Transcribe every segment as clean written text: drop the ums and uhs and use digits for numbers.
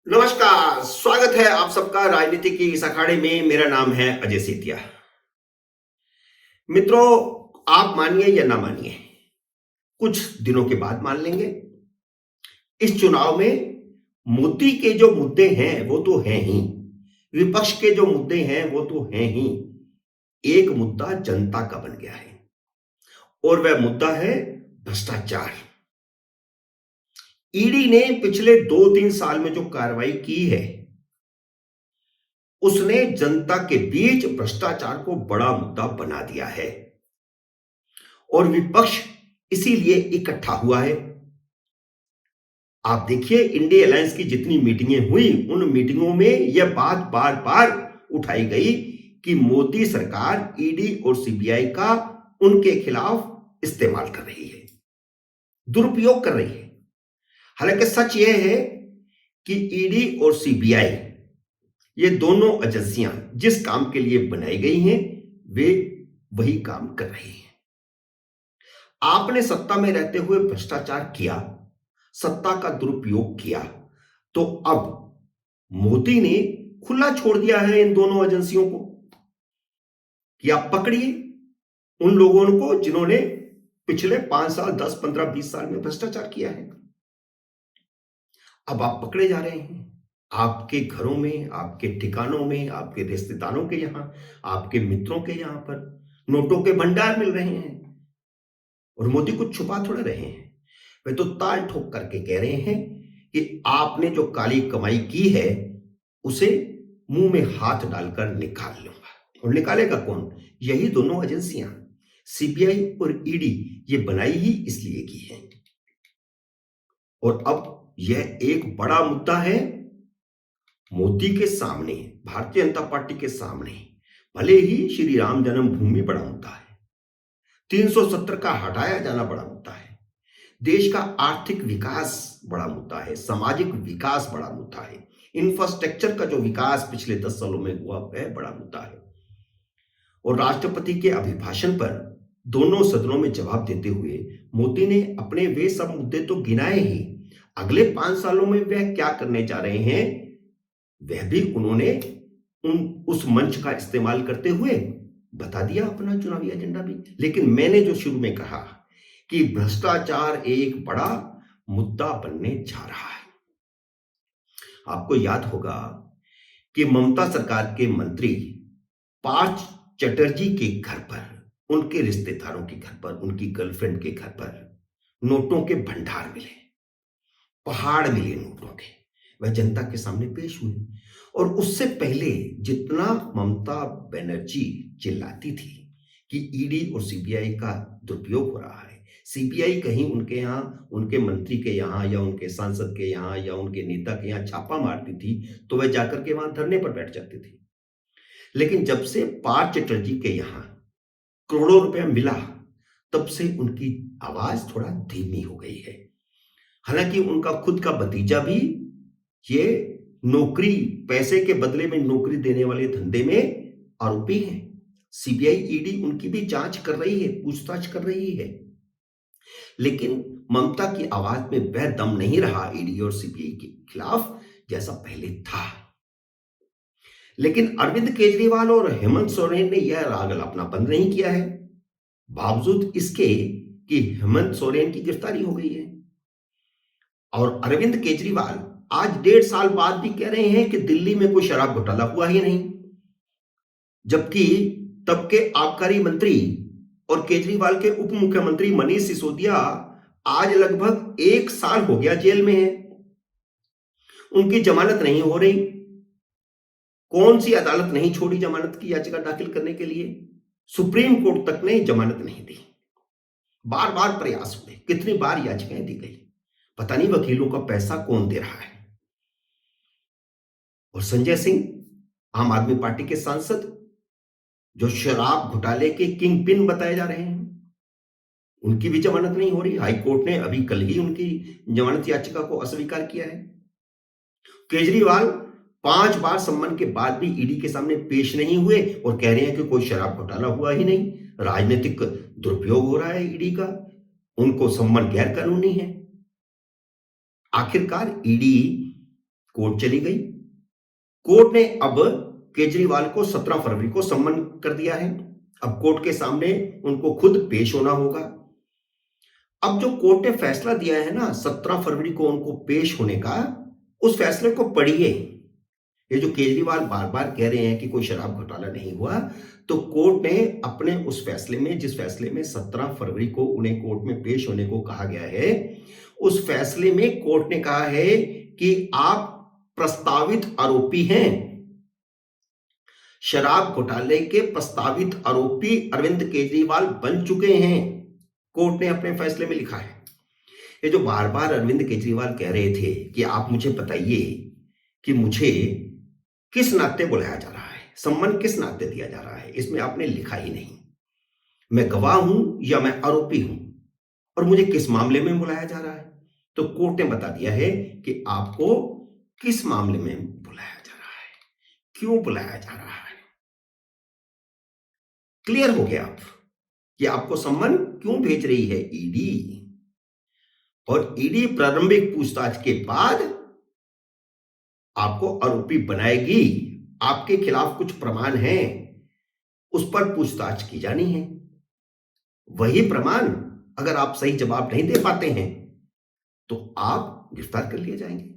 नमस्कार, स्वागत है आप सबका राजनीति की इस अखाड़े में। मेरा नाम है अजय सेतिया। मित्रों, आप मानिए या ना मानिए, कुछ दिनों के बाद मान लेंगे। इस चुनाव में मोदी के जो मुद्दे हैं वो तो हैं ही, विपक्ष के जो मुद्दे हैं वो तो हैं ही। एक मुद्दा जनता का बन गया है और वह मुद्दा है भ्रष्टाचार। ईडी ने पिछले 2-3 साल में जो कार्रवाई की है, उसने जनता के बीच भ्रष्टाचार को बड़ा मुद्दा बना दिया है और विपक्ष इसीलिए इकट्ठा हुआ है। आप देखिए, इंडिया अलायंस की जितनी मीटिंगें हुई, उन मीटिंगों में यह बात बार बार उठाई गई कि मोदी सरकार ईडी और सीबीआई का उनके खिलाफ इस्तेमाल कर रही है, दुरुपयोग कर रही है। हालांकि सच यह है कि ईडी और सीबीआई, ये दोनों एजेंसियां जिस काम के लिए बनाई गई हैं, वे वही काम कर रही हैं। आपने सत्ता में रहते हुए भ्रष्टाचार किया, सत्ता का दुरुपयोग किया, तो अब मोदी ने खुला छोड़ दिया है इन दोनों एजेंसियों को कि आप पकड़िए उन लोगों को जिन्होंने पिछले 5 साल, 10, 15, 20 साल में भ्रष्टाचार किया है। अब आप पकड़े जा रहे हैं, आपके घरों में, आपके ठिकानों में, आपके रिश्तेदारों के यहां, आपके मित्रों के यहां पर नोटों के भंडार मिल रहे हैं और मोदी कुछ छुपा थोड़े रहे हैं। वे तो ताल ठोक करके कह रहे हैं कि आपने जो काली कमाई की है उसे मुंह में हाथ डालकर निकाल लूंगा। और निकालेगा कौन? यही दोनों एजेंसियां, सीबीआई और ईडी, ये बनाई ही इसलिए की है। और अब यह एक बड़ा मुद्दा है मोदी के सामने, भारतीय जनता पार्टी के सामने। भले ही श्री राम जन्मभूमि बड़ा मुद्दा है, 370 का हटाया जाना बड़ा मुद्दा है, देश का आर्थिक विकास बड़ा मुद्दा है, सामाजिक विकास बड़ा मुद्दा है, इंफ्रास्ट्रक्चर का जो विकास पिछले 10 सालों में हुआ वह बड़ा मुद्दा है। और राष्ट्रपति के अभिभाषण पर दोनों सदनों में जवाब देते हुए मोदी ने अपने वे सब मुद्दे तो गिनाए ही, अगले 5 सालों में वह क्या करने जा रहे हैं वह भी उन्होंने उस मंच का इस्तेमाल करते हुए बता दिया, अपना चुनावी एजेंडा भी। लेकिन मैंने जो शुरू में कहा कि भ्रष्टाचार एक बड़ा मुद्दा बनने जा रहा है। आपको याद होगा कि ममता सरकार के मंत्री पार्थ चटर्जी के घर पर, उनके रिश्तेदारों के घर पर, उनकी गर्लफ्रेंड के घर पर नोटों के भंडार मिले, पहाड़ मिले नोटों के। वह जनता के सामने पेश हुए और उससे पहले जितना ममता बनर्जी चिल्लाती थी कि ईडी और सीबीआई का दुरुपयोग हो रहा है, सीबीआई कहीं उनके यहां, उनके मंत्री के यहां या उनके सांसद के यहां या उनके नेता के यहां छापा मारती थी, तो वह जाकर के वहां धरने पर बैठ जाती थी। लेकिन जब से पार्थ चटर्जी के यहां करोड़ों रुपया मिला, तब से उनकी आवाज थोड़ा धीमी हो गई है। हालांकि उनका खुद का भतीजा भी ये नौकरी, पैसे के बदले में नौकरी देने वाले धंधे में आरोपी हैं। सीबीआई ईडी उनकी भी जांच कर रही है, पूछताछ कर रही है। लेकिन ममता की आवाज में वह दम नहीं रहा ईडी और सीबीआई के खिलाफ जैसा पहले था। लेकिन अरविंद केजरीवाल और हेमंत सोरेन ने यह राग अलापना बंद नहीं किया है, बावजूद इसके कि हेमंत सोरेन की गिरफ्तारी हो गई है। और अरविंद केजरीवाल आज 1.5 साल बाद भी कह रहे हैं कि दिल्ली में कोई शराब घोटाला हुआ ही नहीं, जबकि तब के आबकारी मंत्री और केजरीवाल के उप मुख्यमंत्री मनीष सिसोदिया आज लगभग 1 साल हो गया जेल में है, उनकी जमानत नहीं हो रही। कौन सी अदालत नहीं छोड़ी जमानत की याचिका दाखिल करने के लिए? सुप्रीम कोर्ट तक ने जमानत नहीं दी। बार बार प्रयास हुए, कितनी बार याचिकाएं दी गई, पता नहीं वकीलों का पैसा कौन दे रहा है। और संजय सिंह, आम आदमी पार्टी के सांसद, जो शराब घोटाले के किंग पिन बताए जा रहे हैं, उनकी भी जमानत नहीं हो रही। हाईकोर्ट ने अभी कल ही उनकी जमानत याचिका को अस्वीकार किया है। केजरीवाल 5 बार सम्मन के बाद भी ईडी के सामने पेश नहीं हुए और कह रहे हैं कि कोई शराब घोटाला हुआ ही नहीं, राजनीतिक दुरुपयोग हो रहा है ईडी का, उनको सम्मन गैर कानूनी है। आखिरकार ईडी कोर्ट चली गई। कोर्ट ने अब केजरीवाल को 17 फरवरी को सम्मन कर दिया है। अब कोर्ट के सामने उनको खुद पेश होना होगा। अब जो कोर्ट ने फैसला दिया है ना 17 फरवरी को उनको पेश होने का, उस फैसले को पढ़िए। ये जो केजरीवाल बार बार कह रहे हैं कि कोई शराब घोटाला नहीं हुआ, तो कोर्ट ने अपने उस फैसले में, जिस फैसले में 17 फरवरी को उन्हें कोर्ट में पेश होने को कहा गया है, उस फैसले में कोर्ट ने कहा है कि आप प्रस्तावित आरोपी हैं। शराब घोटाले के प्रस्तावित आरोपी अरविंद केजरीवाल बन चुके हैं, कोर्ट ने अपने फैसले में लिखा है। ये जो बार बार अरविंद केजरीवाल कह रहे थे कि आप मुझे बताइए कि मुझे किस नाते बुलाया जा रहा है, सम्मान किस नाते दिया जा रहा है, इसमें आपने लिखा ही नहीं। मैं गवाह हूं या मैं आरोपी हूं, और मुझे किस मामले में बुलाया जा रहा है? तो कोर्ट ने बता दिया है कि आपको किस मामले में बुलाया जा रहा है, क्यों बुलाया जा रहा है। क्लियर हो गया अब कि आपको सम्मन क्यों भेज रही है ईडी। और ईडी प्रारंभिक पूछताछ के बाद आपको आरोपी बनाएगी। आपके खिलाफ कुछ प्रमाण हैं, उस पर पूछताछ की जानी है। वही प्रमाण अगर आप सही जवाब नहीं दे पाते हैं तो आप गिरफ्तार कर लिए जाएंगे।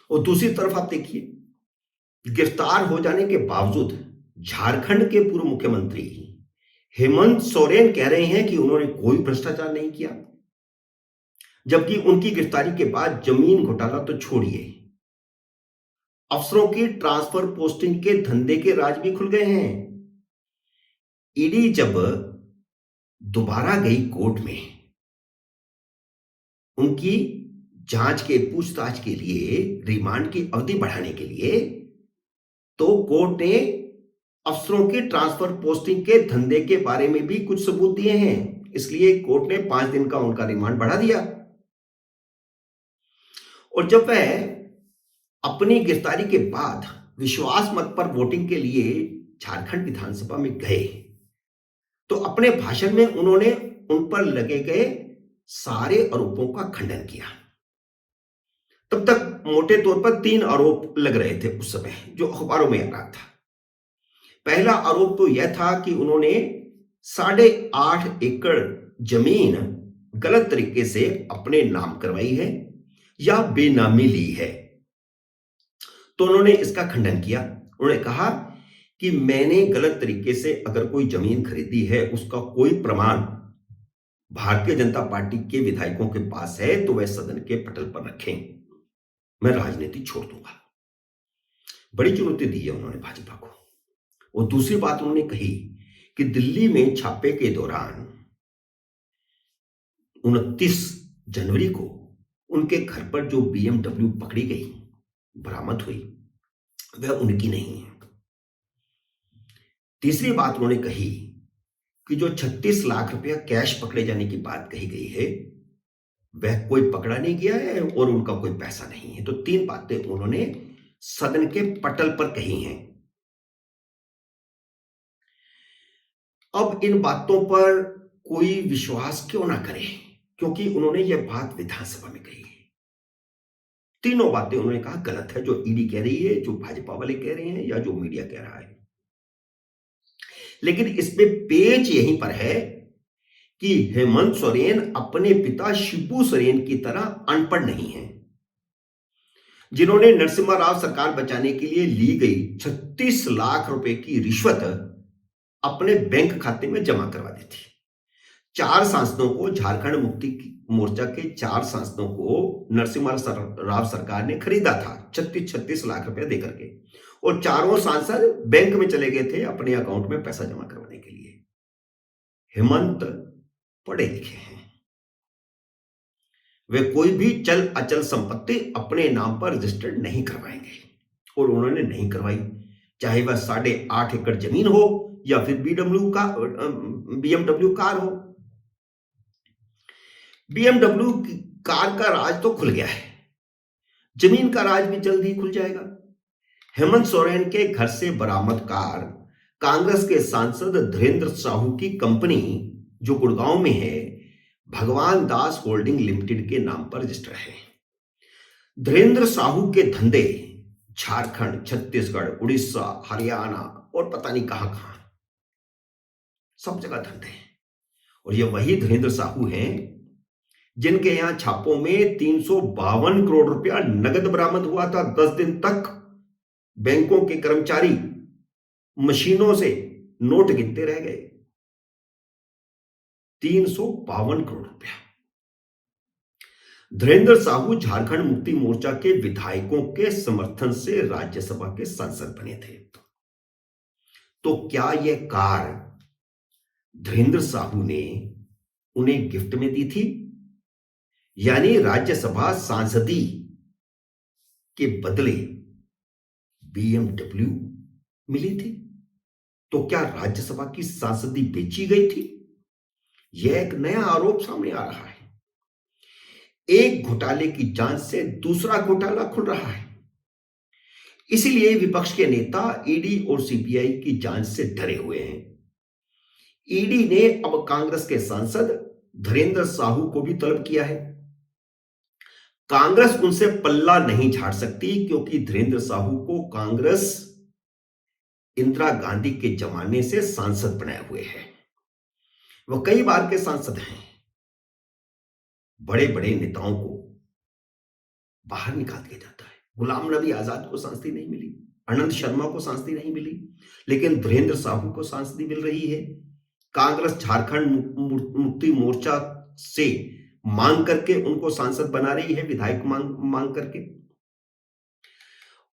और दूसरी तरफ आप देखिए, गिरफ्तार हो जाने के बावजूद झारखंड के पूर्व मुख्यमंत्री हेमंत सोरेन कह रहे हैं कि उन्होंने कोई भ्रष्टाचार नहीं किया, जबकि उनकी गिरफ्तारी के बाद जमीन घोटाला तो छोड़िए, अफसरों की ट्रांसफर पोस्टिंग के धंधे के राज भी खुल गए हैं। ईडी जब दोबारा गई कोर्ट में उनकी जांच के पूछताछ के लिए, रिमांड की अवधि बढ़ाने के लिए, तो कोर्ट ने अफसरों की ट्रांसफर पोस्टिंग के धंधे के बारे में भी कुछ सबूत दिए हैं। इसलिए कोर्ट ने 5 दिन का उनका रिमांड बढ़ा दिया। और जब वह अपनी गिरफ्तारी के बाद विश्वास मत पर वोटिंग के लिए झारखंड विधानसभा में गए, तो अपने भाषण में उन्होंने उन पर लगे गए सारे आरोपों का खंडन किया। तब तक मोटे तौर पर 3 आरोप लग रहे थे उस समय, जो अखबारों में आ रहा था। पहला आरोप तो यह था कि उन्होंने 8.5 एकड़ जमीन गलत तरीके से अपने नाम करवाई है या बेनामी ली है। तो उन्होंने इसका खंडन किया। उन्होंने कहा कि मैंने गलत तरीके से अगर कोई जमीन खरीदी है, उसका कोई प्रमाण भारतीय जनता पार्टी के विधायकों के पास है तो वह सदन के पटल पर रखें, मैं राजनीति छोड़ दूंगा। बड़ी चुनौती दी है उन्होंने भाजपा को। और दूसरी बात उन्होंने कही कि दिल्ली में छापे के दौरान 29 जनवरी को उनके घर पर जो BMW पकड़ी गई, बरामद हुई, वह उनकी नहीं है। तीसरी बात उन्होंने कही कि जो 36 लाख रुपया कैश पकड़े जाने की बात कही गई है, वह कोई पकड़ा नहीं गया है और उनका कोई पैसा नहीं है। तो 3 बातें उन्होंने सदन के पटल पर कही हैं। अब इन बातों पर कोई विश्वास क्यों ना करे, क्योंकि उन्होंने यह बात विधानसभा में कही है। तीनों बातें उन्होंने कहा गलत है, जो ईडी कह रही है, जो भाजपा वाले कह रहे हैं, या जो मीडिया कह रहा है। लेकिन इसमें पेच यहीं पर है कि हेमंत सोरेन अपने पिता शिबू सोरेन की तरह अनपढ़ नहीं है, जिन्होंने नरसिम्हा राव सरकार बचाने के लिए ली गई 36 लाख रुपए की रिश्वत अपने बैंक खाते में जमा करवा दी थी। 4 सांसदों को, झारखंड मुक्ति मोर्चा के 4 सांसदों को नरसिम्हा राव सरकार ने खरीदा था 36 लाख रुपए देकर के, और चारों सांसद बैंक में चले गए थे अपने अकाउंट में पैसा जमा करवाने के लिए। हेमंत पढ़े लिखे हैं, वे कोई भी चल अचल संपत्ति अपने नाम पर रजिस्टर्ड नहीं करवाएंगे, और उन्होंने नहीं करवाई, चाहे वह 8.5 एकड़ जमीन हो या फिर BMW कार हो। BMW कार का राज तो खुल गया है, जमीन का राज भी जल्द ही खुल जाएगा। हेमंत सोरेन के घर से बरामद कार कांग्रेस के सांसद धीरेन्द्र साहू की कंपनी, जो गुड़गांव में है, भगवान दास होल्डिंग लिमिटेड के नाम पर रजिस्टर है। धीरेन्द्र साहू के धंधे झारखंड, छत्तीसगढ़, उड़ीसा, हरियाणा और पता नहीं कहां कहां, सब जगह धंधे हैं। और ये वही धीरेन्द्र साहू हैं जिनके यहां छापों में 352 करोड़ रुपया नगद बरामद हुआ था। 10 दिन तक बैंकों के कर्मचारी मशीनों से नोट गिनते रह गए। 352 करोड़ रुपया। धीरेन्द्र साहू झारखंड मुक्ति मोर्चा के विधायकों के समर्थन से राज्यसभा के सांसद बने थे। तो क्या यह कार धीरेन्द्र साहू ने उन्हें गिफ्ट में दी थी, यानी राज्यसभा सांसदी के बदले BMW मिली थी? तो क्या राज्यसभा की सांसदी बेची गई थी? यह एक नया आरोप सामने आ रहा है। एक घोटाले की जांच से दूसरा घोटाला खुल रहा है। इसीलिए विपक्ष के नेता ईडी और सीबीआई की जांच से डरे हुए हैं। ईडी ने अब कांग्रेस के सांसद धीरेन्द्र साहू को भी तलब किया है। कांग्रेस उनसे पल्ला नहीं झाड़ सकती, क्योंकि धीरेन्द्र साहू को कांग्रेस इंदिरा गांधी के जमाने से सांसद बनाए हुए है। वह कई बार के सांसद हैं। बड़े बड़े नेताओं को बाहर निकाल दिया जाता है। गुलाम नबी आजाद को सांसदी नहीं मिली, आनंद शर्मा को सांसदी नहीं मिली, लेकिन धीरेन्द्र साहू को सांसदी मिल रही है। कांग्रेस झारखंड मुक्ति मोर्चा से मांग करके उनको सांसद बना रही है, विधायक मांग करके।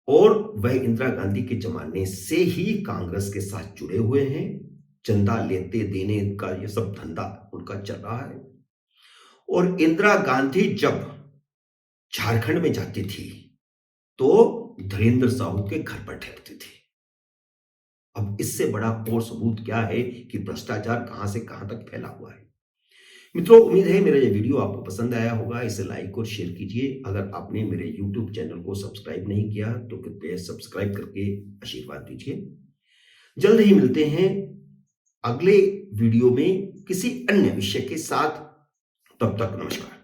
और वह इंदिरा गांधी के जमाने से ही कांग्रेस के साथ जुड़े हुए हैं। चंदा लेते देने का यह सब धंधा उनका चल रहा है। और इंदिरा गांधी जब झारखंड में जाती थी तो धीरेन्द्र साहू के घर पर ठहरती थी। अब इससे बड़ा और सबूत क्या है कि भ्रष्टाचार कहां से कहां तक फैला हुआ है। मित्रों, उम्मीद है मेरा ये वीडियो आपको पसंद आया होगा। इसे लाइक और शेयर कीजिए। अगर आपने मेरे YouTube चैनल को सब्सक्राइब नहीं किया तो कृपया सब्सक्राइब करके आशीर्वाद दीजिए। जल्द ही मिलते हैं अगले वीडियो में किसी अन्य विषय के साथ। तब तक नमस्कार।